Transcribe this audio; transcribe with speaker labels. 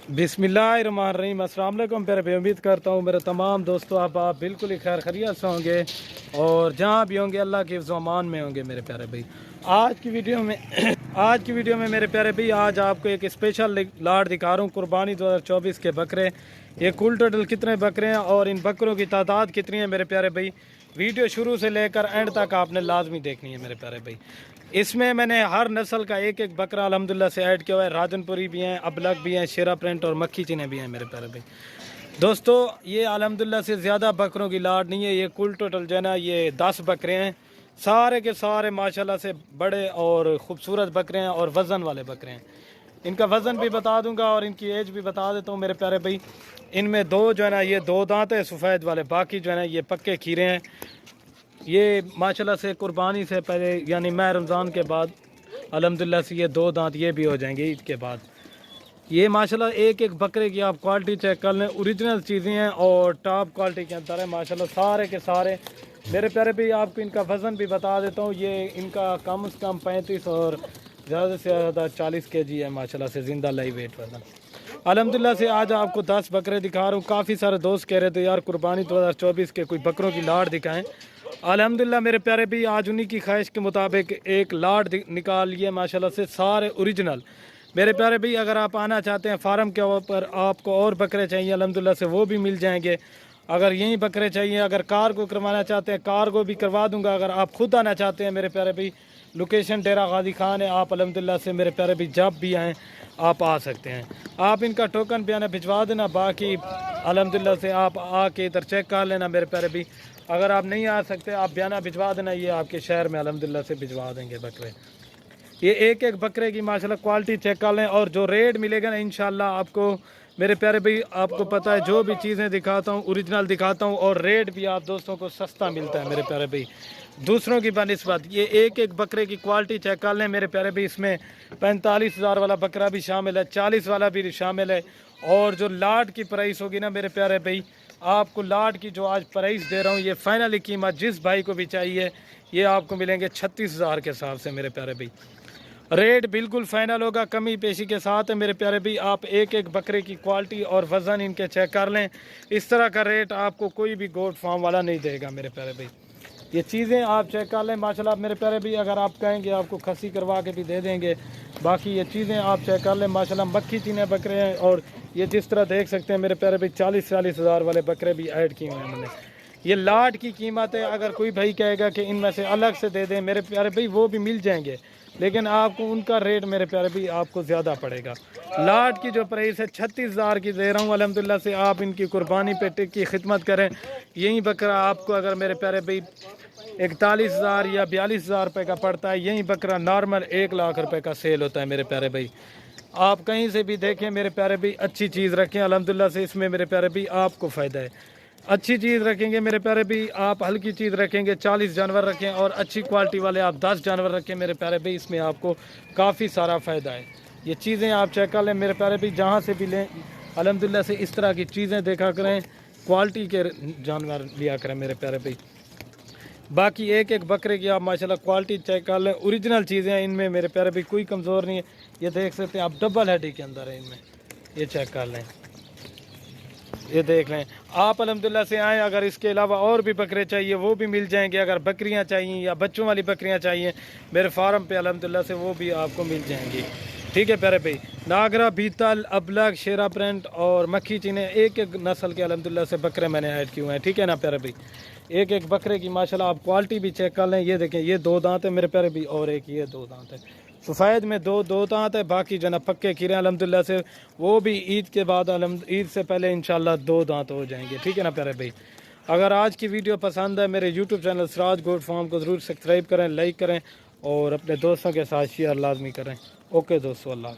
Speaker 1: बिस्मिल्लाहिर्रहमानिर्रहीम। अस्सलाम वालेकुम प्यारे भाई, उम्मीद करता हूँ मेरे तमाम दोस्तों आप बिल्कुल ही खैर खैरियत से होंगे और जहाँ भी होंगे अल्लाह के हिफ्ज़ व अमान में होंगे मेरे प्यारे भाई। आज की वीडियो में आज की वीडियो में मेरे प्यारे भाई आज आपको एक स्पेशल लाट दिखा रहा हूँ। कुर्बानी 2024 के बकरे, ये कुल टोटल कितने बकरे हैं और इन बकरों की तादाद कितनी है मेरे प्यारे भाई। वीडियो शुरू से लेकर एंड तक आपने लाजमी देखनी है मेरे प्यारे भाई। इसमें मैंने हर नस्ल का एक एक बकरा अल्हम्दुलिल्लाह से ऐड किया हुआ है। राजनपुरी भी हैं, अबलग भी हैं, शेरा प्रिंट और मक्खी चीने भी हैं मेरे प्यारे भाई। दोस्तों ये अल्हम्दुलिल्लाह से ज़्यादा बकरों की लाट नहीं है, ये कुल टोटल जो है ना ये 10 बकरे हैं। सारे के सारे माशाल्लाह से बड़े और ख़ूबसूरत बकरे हैं और वज़न वाले बकरे हैं। इनका वज़न भी बता दूंगा और इनकी एज भी बता देता हूँ मेरे प्यारे भाई। इनमें दो जो है ना ये 2 दांत है सफ़ेद वाले, बाकी जो है ना ये पक्के खीरे हैं। ये माशाल्लाह से कुर्बानी से पहले यानी माह रमज़ान के बाद अल्हम्दुलिल्लाह से ये 2 दांत ये भी हो जाएंगे ईद के बाद। ये माशाल्लाह एक एक बकरे की आप क्वालिटी चेक कर लें, ओरिजिनल चीज़ें हैं और टॉप क्वालिटी के अंदर है माशाल्लाह सारे के सारे मेरे प्यारे भी। आपको इनका वज़न भी बता देता हूँ, ये इनका कम से कम 35 और ज़्यादा से ज़्यादा 40 kg है माशाल्लाह से ज़िंदा लाइव वेट वज़न। अल्हम्दुलिल्लाह से आज आपको 10 बकरे दिखा रहा हूँ। काफ़ी सारे दोस्त कह रहे थे यार कुर्बानी 2024 के कोई बकरों की लाट दिखाएं। अल्हम्दुलिल्लाह मेरे प्यारे भी आज उन्हीं की ख्वाहिश के मुताबिक एक लाट निकाल लिए माशाल्लाह से सारे ओरिजिनल मेरे प्यारे भी। अगर आप आना चाहते हैं फार्म के ऊपर, आपको और बकरे चाहिए अल्हम्दुलिल्लाह से वो भी मिल जाएंगे। अगर यहीं बकरे चाहिए, अगर कार्गो करवाना चाहते हैं कार्गो भी करवा दूंगा। अगर आप खुद आना चाहते हैं मेरे प्यारे भाई, लोकेशन डेरा गाजी खान है। आप अल्हम्दुलिल्लाह से मेरे प्यारे भाई जब भी आएँ आप आ सकते हैं। आप इनका टोकन भी आना भिजवा देना, बाकी अल्हम्दुलिल्लाह से आप आके इधर चेक कर लेना मेरे प्यारे भाई। अगर आप नहीं आ सकते आप बयाना भिजवा देना, ये आपके शहर में अल्हम्दुलिल्लाह से भिजवा देंगे बकरे। ये एक एक बकरे की माशाल्लाह क्वालिटी चेक कर लें और जो रेट मिलेगा ना इंशाल्लाह आपको मेरे प्यारे भाई, आपको पता है जो भी चीज़ें दिखाता हूँ ओरिजिनल दिखाता हूँ और रेट भी आप दोस्तों को सस्ता मिलता है मेरे प्यारे भाई दूसरों की बनिस्बत। ये एक एक बकरे की क्वालिटी चेक कर लें मेरे प्यारे भाई। इसमें 45,000 वाला बकरा भी शामिल है, 40 वाला भी शामिल है। और जो लाट की प्राइस होगी ना मेरे प्यारे भाई, आपको लाट की जो आज प्राइस दे रहा हूँ ये फाइनली कीमत जिस भाई को भी चाहिए ये आपको मिलेंगे 36,000 के हिसाब से मेरे प्यारे भाई। रेट बिल्कुल फाइनल होगा, कमी पेशी के साथ है मेरे प्यारे भाई। आप एक एक बकरे की क्वालिटी और वज़न इनके चेक कर लें। इस तरह का रेट आपको कोई भी गोट फार्म वाला नहीं देगा मेरे प्यारे भाई। ये चीज़ें आप चेक कर लें माशाल्लाह मेरे प्यारे भाई। अगर आप कहेंगे आपको खसी करवा के भी दे देंगे। बाकी ये चीज़ें आप चेक कर लें माशाल्लाह मक्खी चीने बकरे हैं और ये जिस तरह देख सकते हैं मेरे प्यारे भाई 40-40 हज़ार वाले बकरे भी ऐड किए हुए हैं मैंने। ये लाट की कीमत है। अगर कोई भाई कहेगा कि इनमें से अलग से दे दें मेरे प्यारे भाई वो भी मिल जाएंगे, लेकिन आपको उनका रेट मेरे प्यारे भाई आपको ज़्यादा पड़ेगा। लाट की जो प्राइस है 36,000 की दे रहा हूँ अल्हम्दुलिल्लाह से। आप इनकी कुर्बानी पे की खिदमत करें। यही बकरा आपको अगर मेरे प्यारे भाई 41,000 या 42,000 रुपये का पड़ता है, यही बकरा नॉर्मल 1 लाख रुपए का सेल होता है मेरे प्यारे भाई। आप कहीं से भी देखें मेरे प्यारे भाई, अच्छी चीज़ रखें अल्हम्दुलिल्लाह से। इसमें मेरे प्यारे भाई आपको फ़ायदा है। अच्छी चीज़ रखेंगे मेरे प्यारे भी, आप हल्की चीज़ रखेंगे 40 जानवर रखें और अच्छी क्वालिटी वाले आप 10 जानवर रखें मेरे प्यारे भी, इसमें आपको काफ़ी सारा फ़ायदा है। ये चीज़ें आप चेक कर लें मेरे प्यारे भी, जहाँ से भी लें अल्हम्दुलिल्लाह से इस तरह की चीज़ें देखा करें, क्वालिटी के जानवर लिया करें मेरे प्यारे भाई। बाकी एक एक बकरे की आप माशाल्लाह क्वालिटी चेक कर लें, ओरिजिनल चीज़ें हैं इनमें मेरे प्यारे भी, कोई कमज़ोर नहीं है। ये देख सकते हैं आप डबल हेडी के अंदर है इनमें, ये चेक कर लें, ये देख लें आप अल्हम्दुलिल्लाह से आएँ। अगर इसके अलावा और भी बकरे चाहिए वो भी मिल जाएंगे। अगर बकरियां चाहिए या बच्चों वाली बकरियां चाहिए मेरे फार्म पे अल्हम्दुलिल्लाह से वो भी आपको मिल जाएंगी। ठीक है प्यारे भाई। नागरा, बीतल, अबलग, शेरा प्रिंट और मक्खी चीने एक एक नस्ल के अल्हम्दुलिल्लाह से बकरे मैंने ऐड किए हुए हैं। ठीक है ना प्यारे भाई। एक एक बकरे की माशाल्लाह आप क्वालिटी भी चेक कर लें। ये देखें ये 2 दांत है मेरे प्यारे भाई और एक ये 2 दांत है। सफ़ेद में दो दांत है, बाकी जो ना पक्के खीरे अल्हम्दुलिल्लाह से वो भी ईद के बाद ईद से पहले इंशाल्लाह 2 दांत हो जाएंगे। ठीक है ना प्यारे भाई। अगर आज की वीडियो पसंद है मेरे YouTube channel Siraj goat farm को ज़रूर सब्सक्राइब करें, लाइक करें और अपने दोस्तों के साथ शेयर लाजमी करें। ओके दोस्तों, अल्लाह।